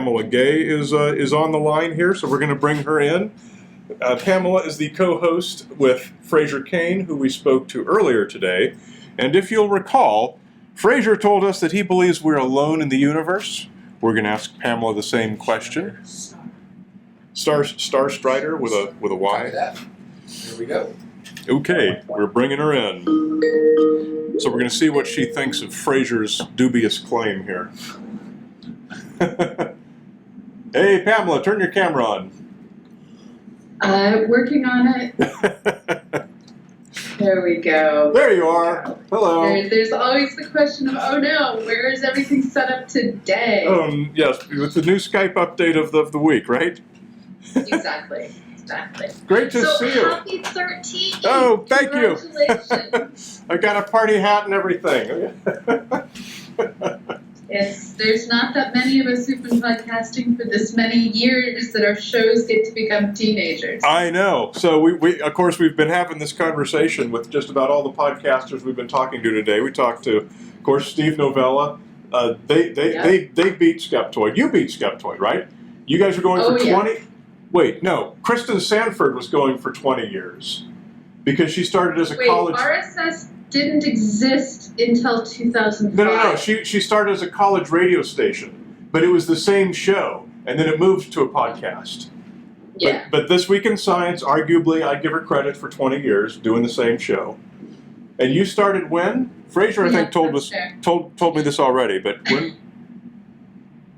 Pamela Gay is on the line here, so we're going to bring her in. Pamela is the co-host with Fraser Cain, who we spoke to earlier today. And if you'll recall, Fraser told us that he believes we're alone in the universe. We're going to ask Pamela the same question. Star Strider with a Y. Here we go. Okay, we're bringing her in. So we're going to see what she thinks of Fraser's dubious claim here. Hey, Pamela, turn your camera on. Working on it. There we go. There you are. Hello. There's always the question of, oh no, where is everything set up today? Yes, with the new Skype update of the week, right? Exactly. Great to see you. Happy 13th. Oh, thank you. Congratulations. I got a party hat and everything. Yes, there's not that many of us who've been podcasting for this many years that our shows get to become teenagers. I know. So we of course, we've been having this conversation with just about all the podcasters we've been talking to today. We talked to, of course, Steve Novella. They beat Skeptoid. You beat Skeptoid, right? You guys are going for 20. Yeah. Wait, no. Kristen Sanford was going for 20 years because she started as a college. RSS didn't exist until 2005. No. She started as a college radio station, but it was the same show, and then it moved to a podcast. Yeah. But This Week in Science, arguably, I give her credit for 20 years doing the same show. And you started when? Fraser, I think, told me this already, but when?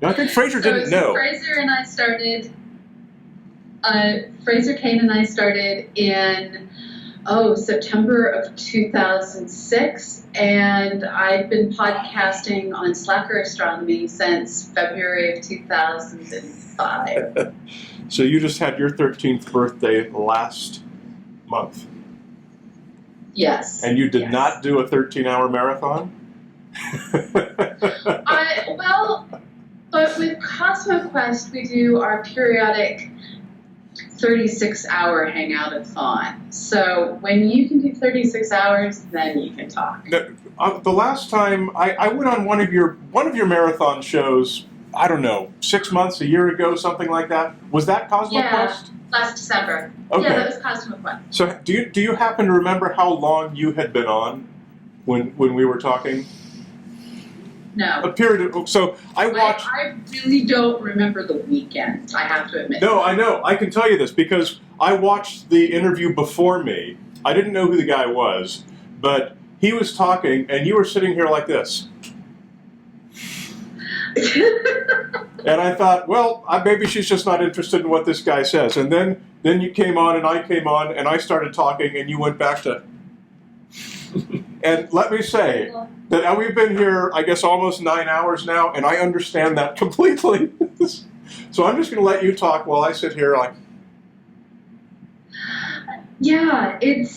I think Fraser didn't know. Fraser and I started. Fraser Cain and I started in September of 2006, and I've been podcasting on Slacker Astronomy since February of 2005. So you just had your 13th birthday last month. Yes. And you did not do a 13-hour marathon? But with CosmoQuest, we do our periodic 36-hour hangout-a-thon. So when you can do 36 hours, then you can talk. The last time I went on one of your marathon shows, I don't know, 6 months, a year ago, something like that. Was that CosmoQuest? Yeah, last December. Okay. Yeah, that was CosmoQuest. So do you happen to remember how long you had been on when we were talking? No. A period of, so I watched... I really don't remember the weekend, I have to admit. No, I know. I can tell you this because I watched the interview before me. I didn't know who the guy was, but he was talking, and you were sitting here like this. And I thought, well, maybe she's just not interested in what this guy says. And then you came on, and I came on, and I started talking, and you went back to... And let me say that we've been here, I guess, almost 9 hours now, and I understand that completely. So I'm just going to let you talk while I sit here like... Yeah, it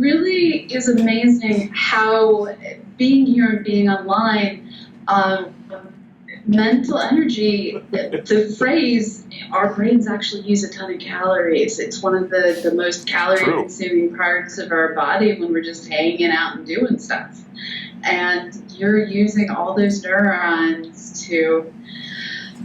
really is amazing how being here and being online, mental energy, the phrase, our brains actually use a ton of calories. It's one of the most calorie-consuming parts of our body when we're just hanging out and doing stuff. And you're using all those neurons to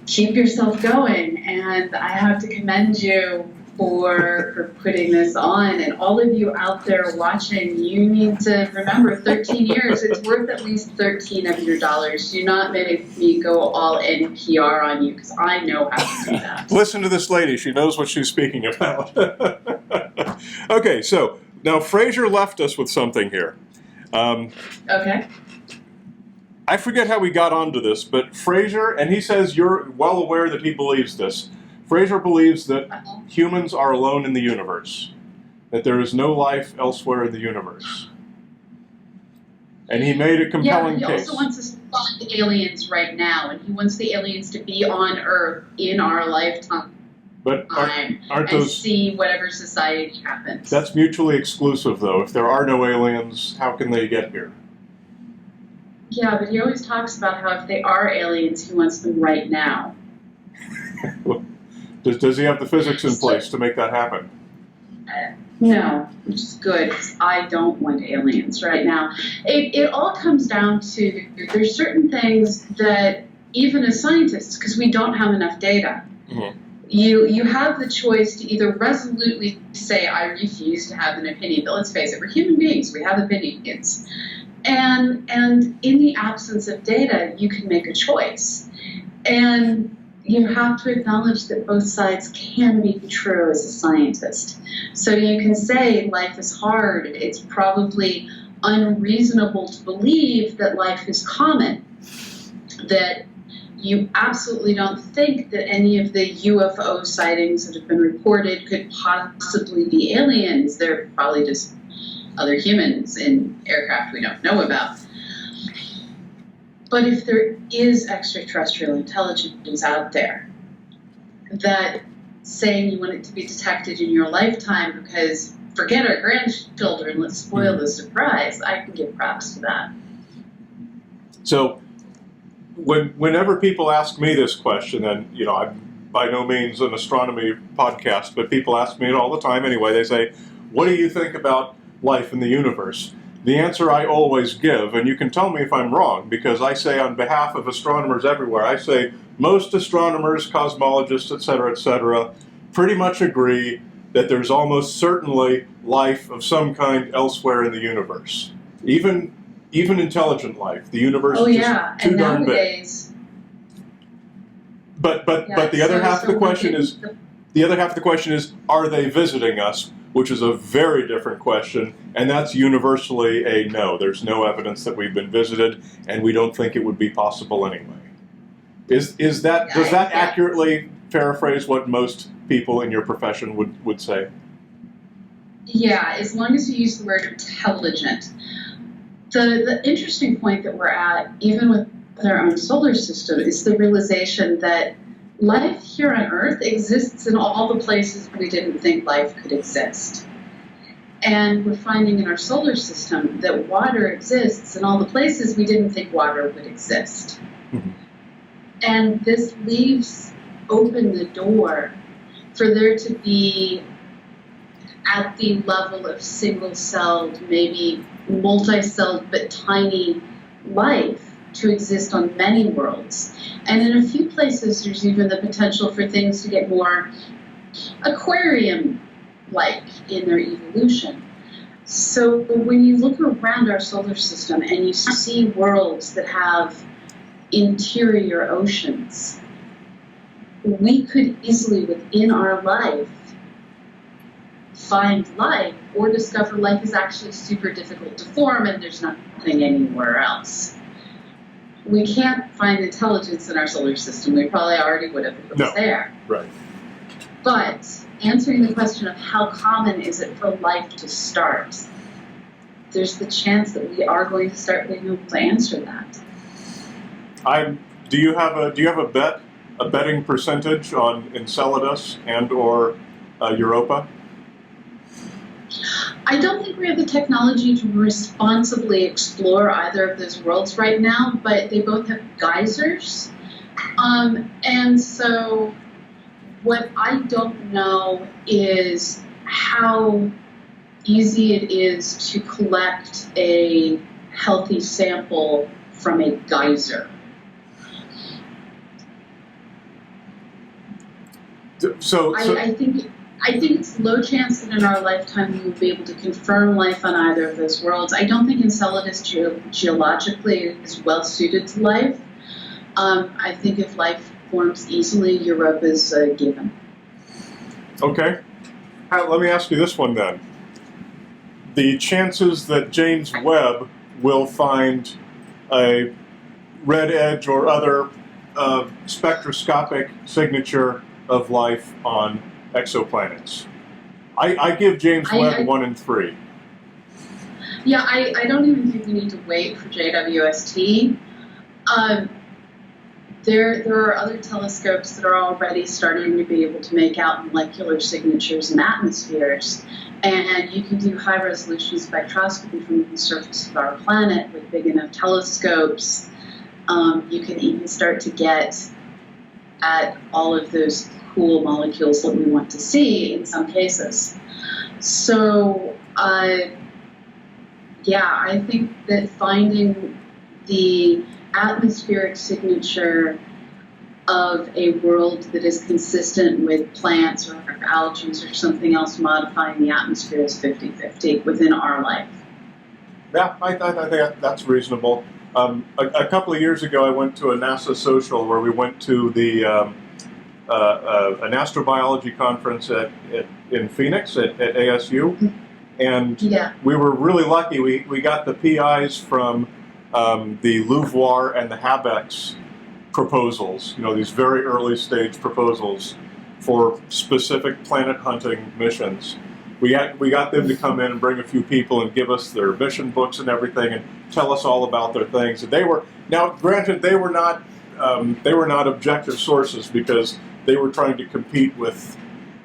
keep yourself going. And I have to commend you for putting this on. And all of you out there watching, you need to remember 13 years. It's worth at least 13 of your dollars. Do not make me go all NPR on you, because I know how to do that. Listen to this lady. She knows what she's speaking about. Okay, so now Fraser left us with something here. Okay. I forget how we got onto this, but Fraser, and he says you're well aware that he believes this, Fraser believes that humans are alone in the universe, that there is no life elsewhere in the universe. And he made a compelling case. He also wants us to find aliens right now, and he wants the aliens to be on Earth in our lifetime. But aren't those... see whatever society happens. That's mutually exclusive, though. If there are no aliens, how can they get here? Yeah, but he always talks about how if they are aliens, he wants them right now. Does he have the physics in place to make that happen? No, which is good, because I don't want aliens right now. It all comes down to, there's certain things that even as scientists, because we don't have enough data. Mm-hmm. You have the choice to either resolutely say, I refuse to have an opinion, but let's face it, we're human beings, we have opinions. And in the absence of data, you can make a choice. And you have to acknowledge that both sides can be true as a scientist. So you can say life is hard, it's probably unreasonable to believe that life is common, that you absolutely don't think that any of the UFO sightings that have been reported could possibly be aliens. They're probably just other humans in aircraft we don't know about. But if there is extraterrestrial intelligence out there, that saying you want it to be detected in your lifetime because forget our grandchildren, let's spoil the surprise, I can give props to that. So whenever people ask me this question, and I'm by no means an astronomy podcast, but people ask me it all the time anyway, they say, what do you think about life in the universe? The answer I always give, and you can tell me if I'm wrong, because I say on behalf of astronomers everywhere, I say most astronomers, cosmologists, etc., pretty much agree that there's almost certainly life of some kind elsewhere in the universe. Even intelligent life. The universe is just too darn big. But the other half of the question is, are they visiting us? Which is a very different question, and that's universally a no. There's no evidence that we've been visited, and we don't think it would be possible anyway. Does that accurately paraphrase what most people in your profession would say? Yeah, as long as you use the word intelligent. The interesting point that we're at, even with our own solar system, is the realization that life here on Earth exists in all the places we didn't think life could exist. And we're finding in our solar system that water exists in all the places we didn't think water would exist. Mm-hmm. And this leaves open the door for there to be, at the level of single-celled, maybe multi-celled but tiny life, to exist on many worlds. And in a few places, there's even the potential for things to get more aquarium-like in their evolution. So when you look around our solar system and you see worlds that have interior oceans, we could easily, within our life, find life or discover life is actually super difficult to form and there's nothing anywhere else. We can't find intelligence in our solar system. We probably already would have if it was there. Right. But answering the question of how common is it for life to start, there's the chance that we are going to start being able to answer that. Do you have a betting percentage on Enceladus and or Europa? I don't think we have the technology to responsibly explore either of those worlds right now, but they both have geysers. And so what I don't know is how easy it is to collect a healthy sample from a geyser. I think it's low chance that in our lifetime we will be able to confirm life on either of those worlds. I don't think Enceladus geologically is well suited to life. I think if life forms easily, Europa is a given. Okay. Let me ask you this one then. The chances that James Webb will find a red edge or other spectroscopic signature of life on exoplanets. I give James Webb 1 in 3. Yeah, I don't even think we need to wait for JWST. There are other telescopes that are already starting to be able to make out molecular signatures in atmospheres, and you can do high-resolution spectroscopy from the surface of our planet with big enough telescopes. You can even start to get at all of those cool molecules that we want to see in some cases. So, I think that finding the atmospheric signature of a world that is consistent with plants or algae or something else modifying the atmosphere is 50-50 within our life. Yeah, I think that's reasonable. A couple of years ago, I went to a NASA social where we went to an astrobiology conference in Phoenix at ASU, and we were really lucky. We got the PIs from the LUVOIR and the HABEX proposals, these very early stage proposals for specific planet hunting missions. We got them to come in and bring a few people and give us their mission books and everything and tell us all about their things. And granted, they were not objective sources because they were trying to compete with,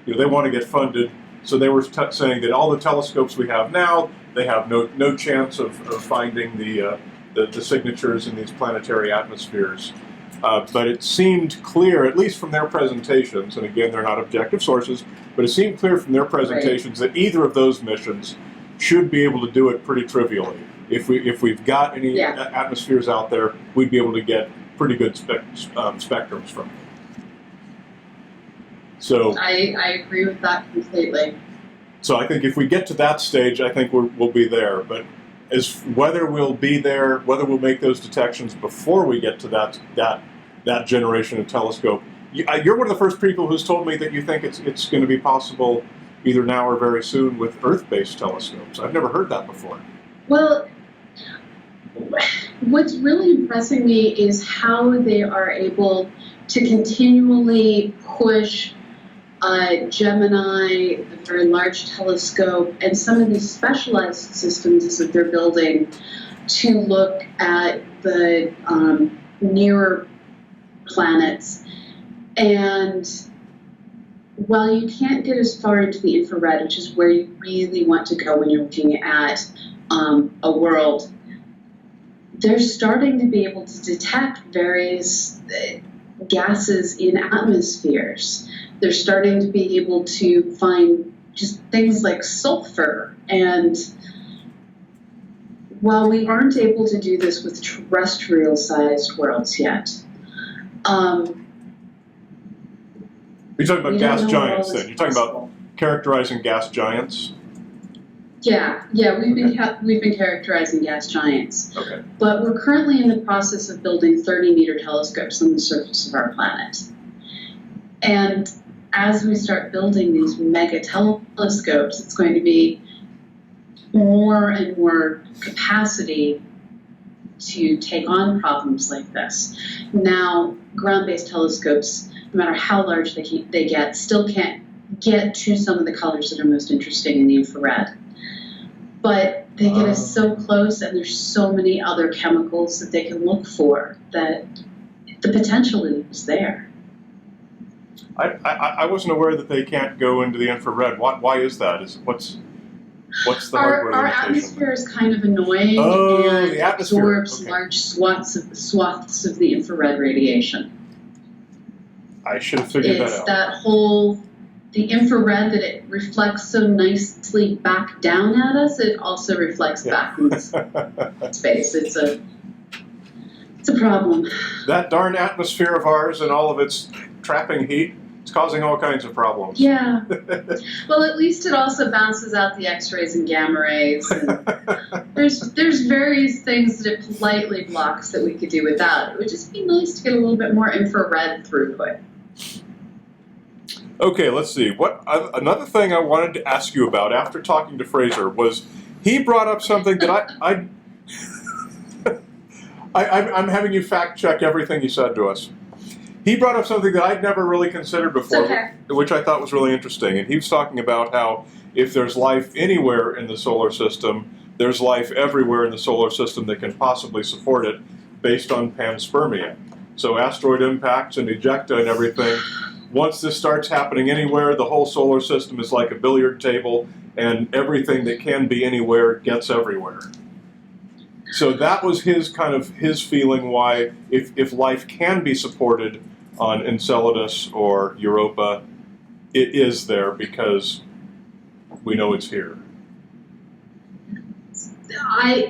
they want to get funded. So they were saying that all the telescopes we have now, they have no chance of finding the signatures in these planetary atmospheres. But it seemed clear, at least from their presentations, and again, they're not objective sources, but it seemed clear from their presentations that either of those missions should be able to do it pretty trivially. If we've got any atmospheres out there, we'd be able to get pretty good spectrums from them. So I agree with that completely. So I think if we get to that stage, I think we'll be there. But as whether we'll be there, whether we'll make those detections before we get to that generation of telescope, you're one of the first people who's told me that you think it's going to be possible either now or very soon with Earth-based telescopes. I've never heard that before. Well, what's really impressing me is how they are able to continually push Gemini, the very large telescope, and some of these specialized systems that they're building to look at the nearer planets. And while you can't get as far into the infrared, which is where you really want to go when you're looking at a world, they're starting to be able to detect various gases in atmospheres. They're starting to be able to find just things like sulfur. And while we aren't able to do this with terrestrial-sized worlds yet, you're talking about gas giants then? You're talking about characterizing gas giants? Yeah, we've been characterizing gas giants. Okay. But we're currently in the process of building 30-meter telescopes on the surface of our planet. And as we start building these mega telescopes, it's going to be more and more capacity to take on problems like this. Now, ground-based telescopes, no matter how large they get, still can't get to some of the colors that are most interesting in the infrared. But they get us so close, and there's so many other chemicals that they can look for that the potential is there. I wasn't aware that they can't go into the infrared. Why is that? What's the hardware Our limitation? atmosphere is kind of annoying and the atmosphere absorbs large swaths of the infrared radiation. I should have figured that out. It's that whole, the infrared that it reflects so nicely back down at us, it also reflects back in space. It's a problem. That darn atmosphere of ours and all of its trapping heat, it's causing all kinds of problems. Yeah. Well, at least it also bounces out the X-rays and gamma rays. And there's various things that it politely blocks that we could do without. It would just be nice to get a little bit more infrared throughput. Okay, let's see. Another thing I wanted to ask you about after talking to Fraser was he brought up something that I'm having you fact check everything he said to us. He brought up something that I'd never really considered before, which I thought was really interesting. And he was talking about how if there's life anywhere in the solar system, there's life everywhere in the solar system that can possibly support it based on panspermia. So asteroid impacts and ejecta and everything. Once this starts happening anywhere, the whole solar system is like a billiard table, and everything that can be anywhere gets everywhere. So that was his feeling why if life can be supported on Enceladus or Europa, it is there because we know it's here.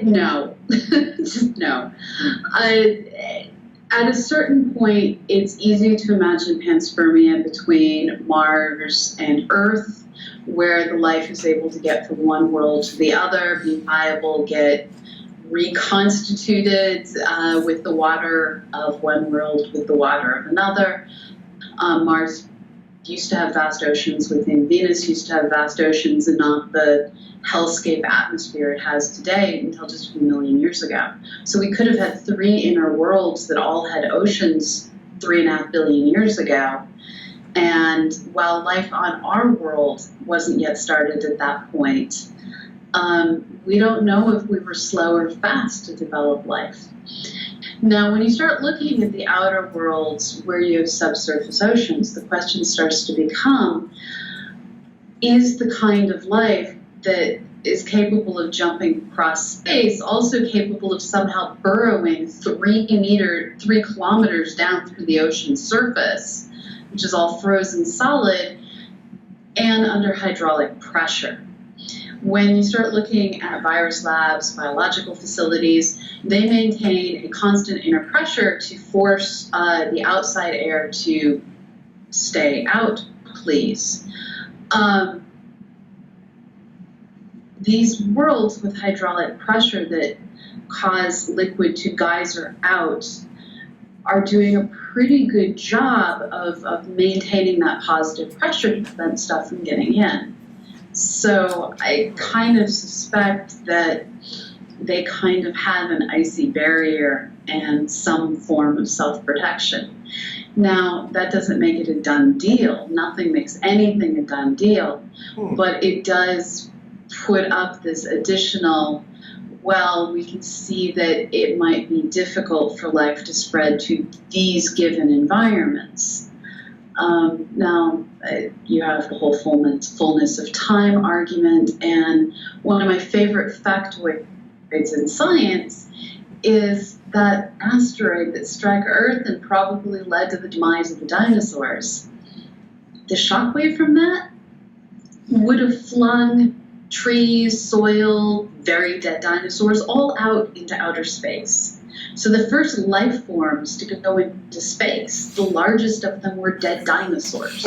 No. Just no. At a certain point, it's easy to imagine panspermia between Mars and Earth, where the life is able to get from one world to the other, be viable, get reconstituted with the water of one world with the water of another. Mars used to have vast oceans within Venus, used to have vast oceans and not the hellscape atmosphere it has today until just a few million years ago. So we could have had 3 inner worlds that all had oceans 3.5 billion years ago. And while life on our world wasn't yet started at that point, we don't know if we were slow or fast to develop life. Now, when you start looking at the outer worlds where you have subsurface oceans, the question starts to become, is the kind of life that is capable of jumping across space also capable of somehow burrowing 3 kilometers down through the ocean's surface, which is all frozen solid, and under hydraulic pressure? When you start looking at virus labs, biological facilities, they maintain a constant inner pressure to force the outside air to stay out, please. These worlds with hydraulic pressure that cause liquid to geyser out are doing a pretty good job of maintaining that positive pressure to prevent stuff from getting in. So I kind of suspect that they kind of have an icy barrier and some form of self-protection. Now, that doesn't make it a done deal. Nothing makes anything a done deal, but it does put up this additional, well, we can see that it might be difficult for life to spread to these given environments. Now, you have the whole fullness of time argument, and one of my favorite factoids in science is that asteroid that struck Earth and probably led to the demise of the dinosaurs. The shockwave from that would have flung trees, soil, very dead dinosaurs all out into outer space. So the first life forms to go into space, the largest of them were dead dinosaurs.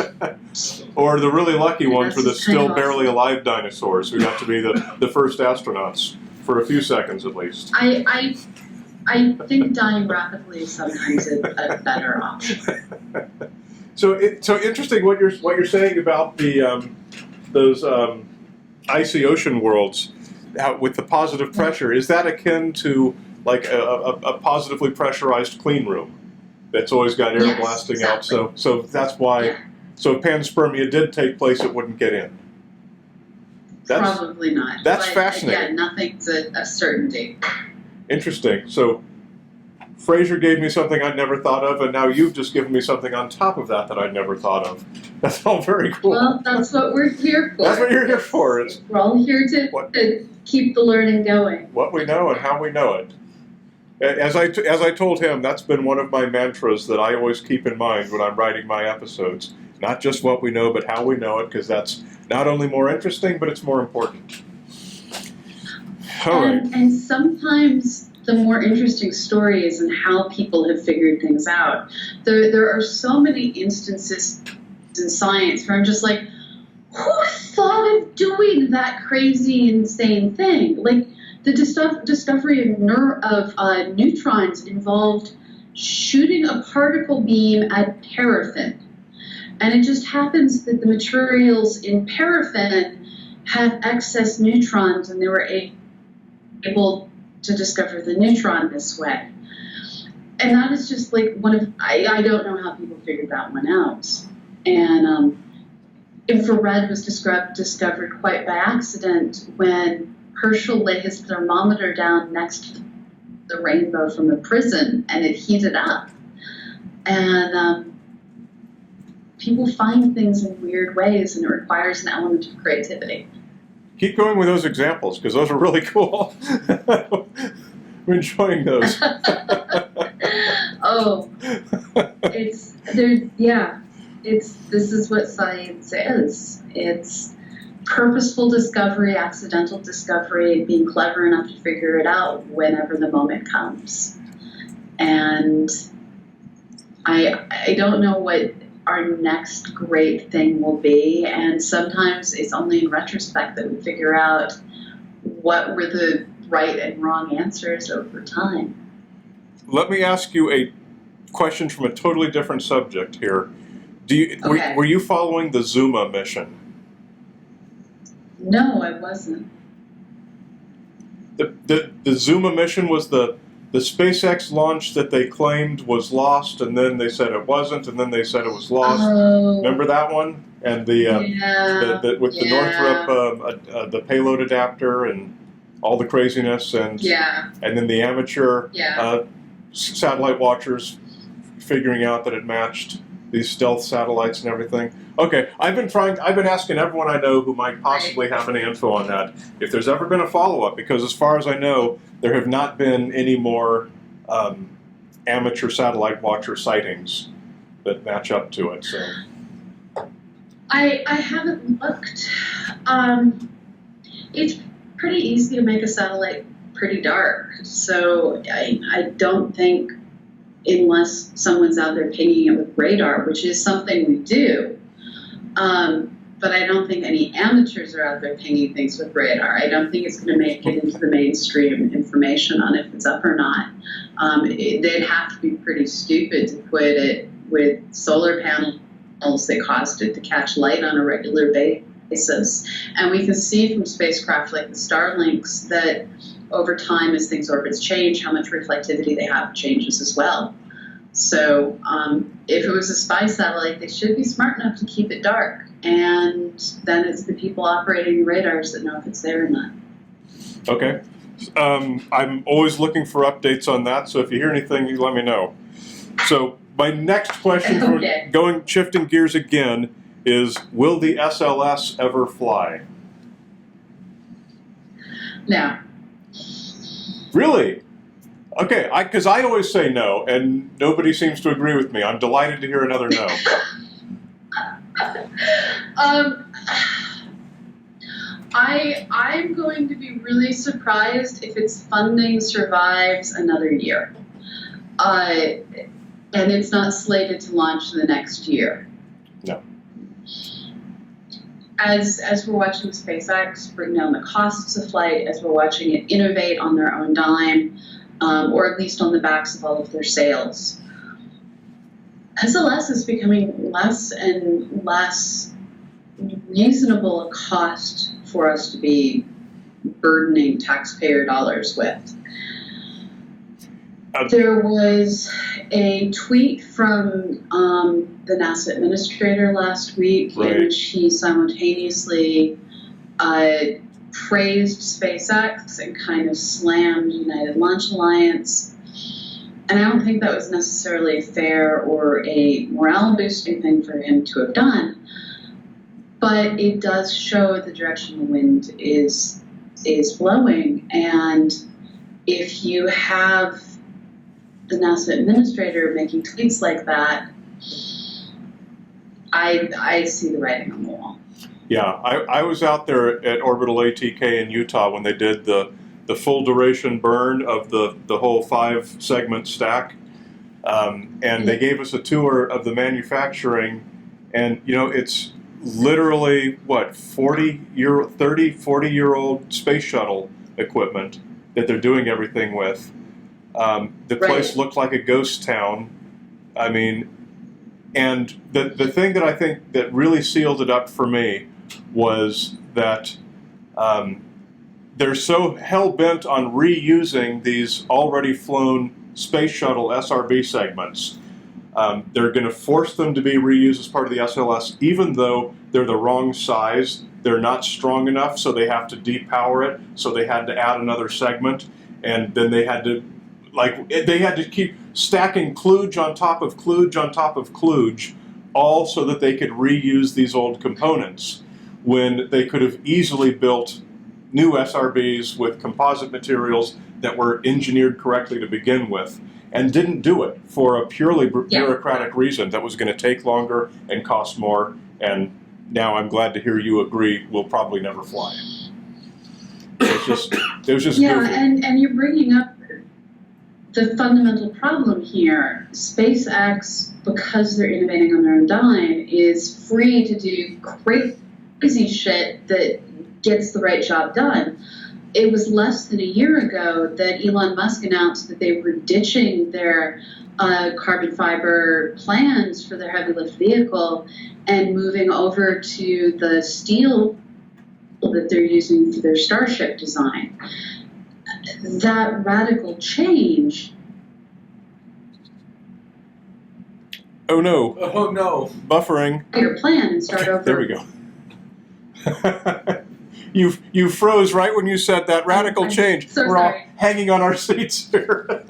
Or the really lucky ones were the still awesome. barely alive dinosaurs who got to be the first astronauts for a few seconds at least. I think dying rapidly is sometimes a better option. So interesting what you're saying about the those icy ocean worlds with the positive pressure. Is that akin to like a positively pressurized clean room that's always got air blasting exactly. out? So that's why. Yeah. So if panspermia did take place, it wouldn't get in. Probably not. That's but fascinating. Again, nothing's a certainty. Interesting. So Fraser gave me something I'd never thought of, and now you've just given me something on top of that I'd never thought of. That's all very cool. Well, that's what we're here for. That's what you're here for. We're all here to keep the learning going. What we know and how we know it. As I told him, that's been one of my mantras that I always keep in mind when I'm writing my episodes. Not just what we know, but how we know it, because that's not only more interesting, but it's more important. All right. And sometimes the more interesting story is in how people have figured things out. There are so many instances in science where I'm just like, who thought of doing that crazy, insane thing? Like, the discovery of neutrons involved shooting a particle beam at paraffin. And it just happens that the materials in paraffin have excess neutrons, and they were able to discover the neutron this way. And that is just like I don't know how people figured that one out. And infrared was discovered quite by accident when Herschel lay his thermometer down next to the rainbow from the prison, and it heated up. And people find things in weird ways, and it requires an element of creativity. Keep going with those examples, because those are really cool. We're enjoying those. This is what science is. It's purposeful discovery, accidental discovery, being clever enough to figure it out whenever the moment comes. And I don't know what our next great thing will be, and sometimes it's only in retrospect that we figure out what were the right and wrong answers over time. Let me ask you a question from a totally different subject here. Okay. Were you following the Zuma mission? No, I wasn't. The Zuma mission was the SpaceX launch that they claimed was lost, and then they said it wasn't, and then they said it was lost. Oh, Remember that one? And the Northrop, the payload adapter, and all the craziness, and then the amateur satellite watchers figuring out that it matched these stealth satellites and everything. Okay, I've been asking everyone I know who might possibly have any info on that if there's ever been a follow-up, because as far as I know, there have not been any more amateur satellite watcher sightings that match up to it. So I haven't looked. It's pretty easy to make a satellite pretty dark, so I don't think, unless someone's out there pinging it with radar, which is something we do, but I don't think any amateurs are out there pinging things with radar. I don't think it's going to make it into the mainstream information on if it's up or not. They'd have to be pretty stupid to put it with solar panels that caused it to catch light on a regular basis. And we can see from spacecraft like the Starlinks that over time, as things orbits change, how much reflectivity they have changes as well. So if it was a spy satellite, they should be smart enough to keep it dark. And then it's the people operating the radars that know if it's there or not. Okay. I'm always looking for updates on that, so if you hear anything, you let me know. So my next question, shifting gears again, is will the SLS ever fly? No. Really? Okay, because I always say no, and nobody seems to agree with me. I'm delighted to hear another no. I'm going to be really surprised if its funding survives another year. And it's not slated to launch the next year. No. As we're watching SpaceX bring down the costs of flight, as we're watching it innovate on their own dime, or at least on the backs of all of their sales, SLS is becoming less and less reasonable a cost for us to be burdening taxpayer dollars with. There was a tweet from the NASA administrator last week in which he simultaneously praised SpaceX and kind of slammed United Launch Alliance. And I don't think that was necessarily a fair or a morale-boosting thing for him to have done. But it does show the direction the wind is blowing. And if you have the NASA administrator making tweets like that, I see the writing on the wall. Yeah, I was out there at Orbital ATK in Utah when they did the full duration burn of the whole 5-segment stack. And they gave us a tour of the manufacturing, and it's literally 40-year-old space shuttle equipment that they're doing everything with. The place looked like a ghost town. I mean, and the thing that I think that really sealed it up for me was that they're so hell-bent on reusing these already flown space shuttle SRB segments. They're going to force them to be reused as part of the SLS, even though they're the wrong size. They're not strong enough, so they have to depower it. So they had to add another segment, and then they had to keep stacking kludge on top of kludge on top of kludge, all so that they could reuse these old components, when they could have easily built new SRBs with composite materials that were engineered correctly to begin with, and didn't do it for a purely bureaucratic reason that was going to take longer and cost more. And now I'm glad to hear you agree we'll probably never fly. It was just yeah, goofy. and you're bringing up the fundamental problem here, SpaceX, because they're innovating on their own dime, is free to do crazy shit that gets the right job done. It was less than a year ago that Elon Musk announced that they were ditching their carbon fiber plans for their heavy lift vehicle and moving over to the steel that they're using for their Starship design. That radical change. Oh no. Oh no. Buffering. Your plan and start over. There we go. You froze right when you said that radical change. So We're sorry. all hanging on our seats here.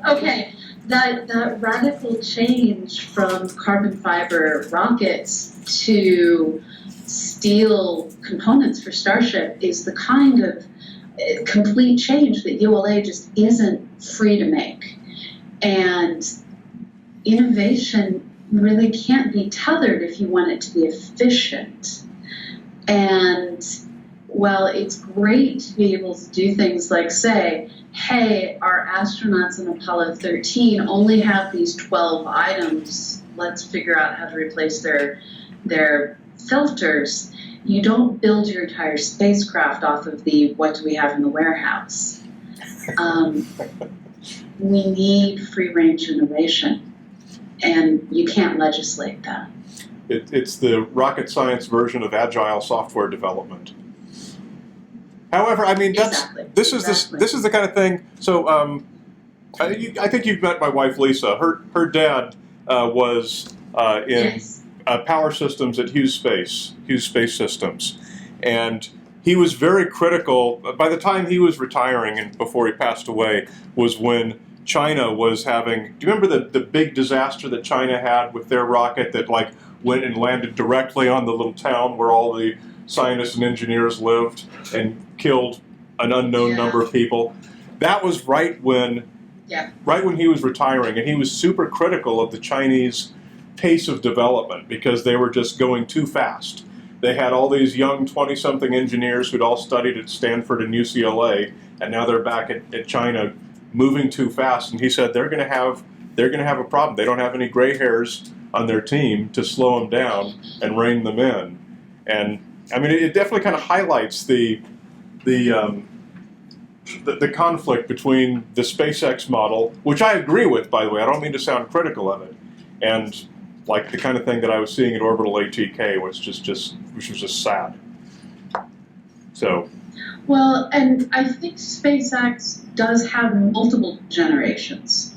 Okay, that radical change from carbon fiber rockets to steel components for Starship is the kind of complete change that ULA just isn't free to make. And innovation really can't be tethered if you want it to be efficient. And while it's great to be able to do things like say, hey, our astronauts in Apollo 13 only have these 12 items, let's figure out how to replace their filters. You don't build your entire spacecraft off of the what do we have in the warehouse. We need free-range innovation, and you can't legislate that. It's the rocket science version of agile software development. However, I mean this is the kind of thing. So I think you've met my wife Lisa. Her dad was in power systems at Hughes Space Systems, and he was very critical. By the time he was retiring and before he passed away was when China was having. Do you remember the big disaster that China had with their rocket that went and landed directly on the little town where all the scientists and engineers lived and killed an unknown number of people? That was right when he was retiring, and he was super critical of the Chinese pace of development because they were just going too fast. They had all these young 20-something engineers who'd all studied at Stanford and UCLA, and now they're back at China moving too fast. And he said they're going to have a problem. They don't have any gray hairs on their team to slow them down and rein them in. And I mean, it definitely kind of highlights the conflict between the SpaceX model, which I agree with, by the way. I don't mean to sound critical of it, and like the kind of thing that I was seeing at Orbital ATK which was just sad. So. Well, and I think SpaceX does have multiple generations,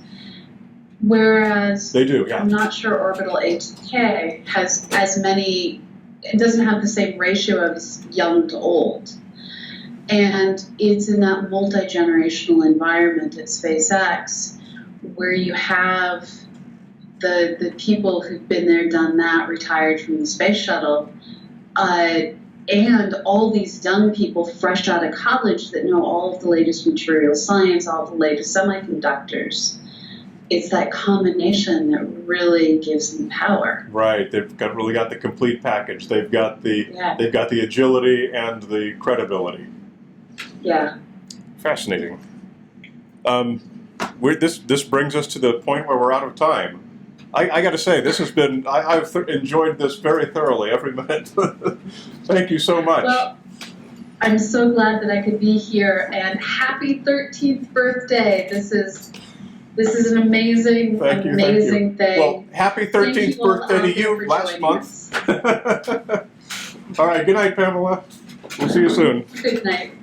whereas they do. Yeah. I'm not sure Orbital ATK has as many. It doesn't have the same ratio of young to old, and it's in that multi-generational environment at SpaceX where you have the people who've been there, done that, retired from the space shuttle, and all these young people fresh out of college that know all of the latest material science, all of the latest semiconductors. It's that combination that really gives them power. Right, they've really got the complete package. They've got the agility and the credibility. Yeah. Fascinating. This brings us to the point where we're out of time. I got to say, this has been, I've enjoyed this very thoroughly, every minute. Thank you so much. Well, I'm so glad that I could be here, and happy 13th birthday. This is an amazing, amazing thing. Well, happy 13th birthday to you last month. All right, good night, Pamela. We'll see you soon. Good night.